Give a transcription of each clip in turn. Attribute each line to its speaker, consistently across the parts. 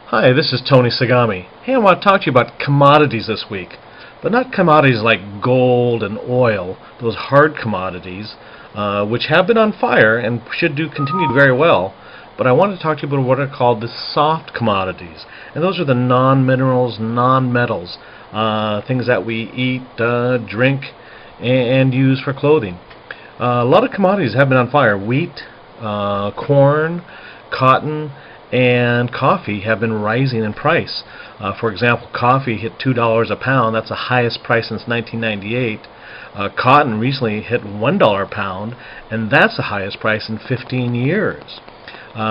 Speaker 1: Hi, this is Tony Sagami. Hey, I want to talk to you about commodities this week, but not commodities like gold and oil, those hard commodities, which have been on fire and should continue very well. But I want to talk to you about what are called the soft commodities, and those are the non-minerals, non-metals, things that we eat, drink, and use for clothing. A lot of commodities have been on fire. Wheat, corn, cotton, and coffee have been rising in price. For example, coffee hit $2 a pound. That's the highest price since 1998. Cotton recently hit $1 a pound, and that's the highest price in 15 years.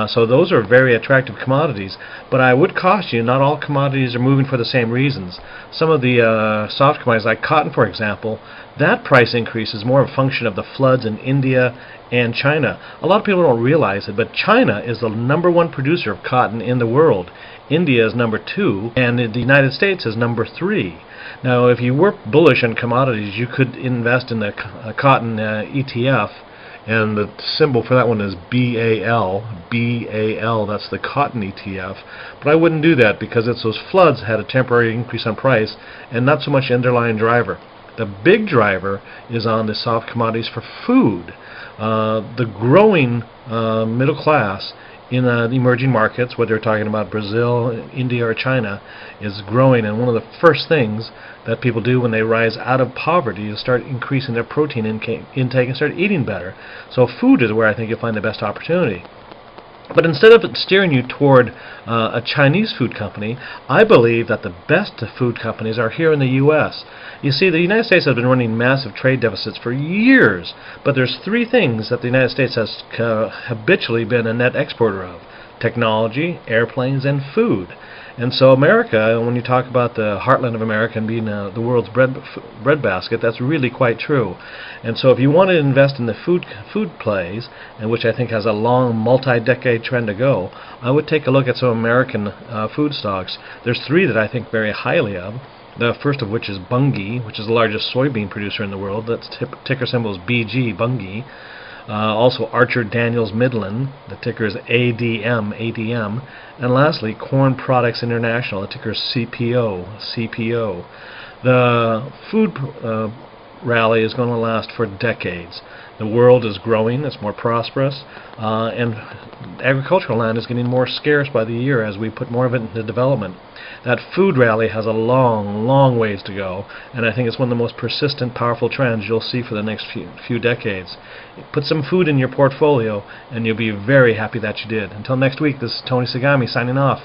Speaker 1: So those are very attractive commodities, but I would caution you, not all commodities are moving for the same reasons. Some of the soft commodities, like cotton for example, that price increase is more a function of the floods in India and China. A lot of people don't realize it, but China is the #1 producer of cotton in the world. India is #2, and the United States is #3. Now, if you were bullish on commodities, you could invest in the cotton ETF. And the symbol for that one is BAL. BAL, that's the cotton ETF. But I wouldn't do that because it's those floods had a temporary increase on price and not so much underlying driver. The big driver is on the soft commodities for food. The growing middle class in the emerging markets, whether you're talking about Brazil, India, or China, is growing, and one of the first things that people do when they rise out of poverty is start increasing their protein intake and start eating better. So food is where I think you'll find the best opportunity. But instead of it steering you toward a Chinese food company, I believe that the best food companies are here in the U.S. You see, the United States has been running massive trade deficits for years, but there's three things that the United States has habitually been a net exporter of: technology, airplanes, and food. And so America, when you talk about the heartland of America and being the world's breadbasket, that's really quite true. And so if you want to invest in the food plays, and which I think has a long multi-decade trend to go, I would take a look at some American food stocks. There's three that I think very highly of. The first of which is Bunge, which is the largest soybean producer in the world. That's ticker symbol is BG, Bunge. Also Archer Daniels Midland, the ticker is ADM. And lastly, Corn Products International, the ticker is CPO. The food rally is going to last for decades. The world is growing, it's more prosperous, and agricultural land is getting more scarce by the year as we put more of it into development. That food rally has a long ways to go, and I think it's one of the most persistent, powerful trends you'll see for the next few decades. Put some food in your portfolio, and you'll be very happy that you did. Until next week, this is Tony Sagami signing off.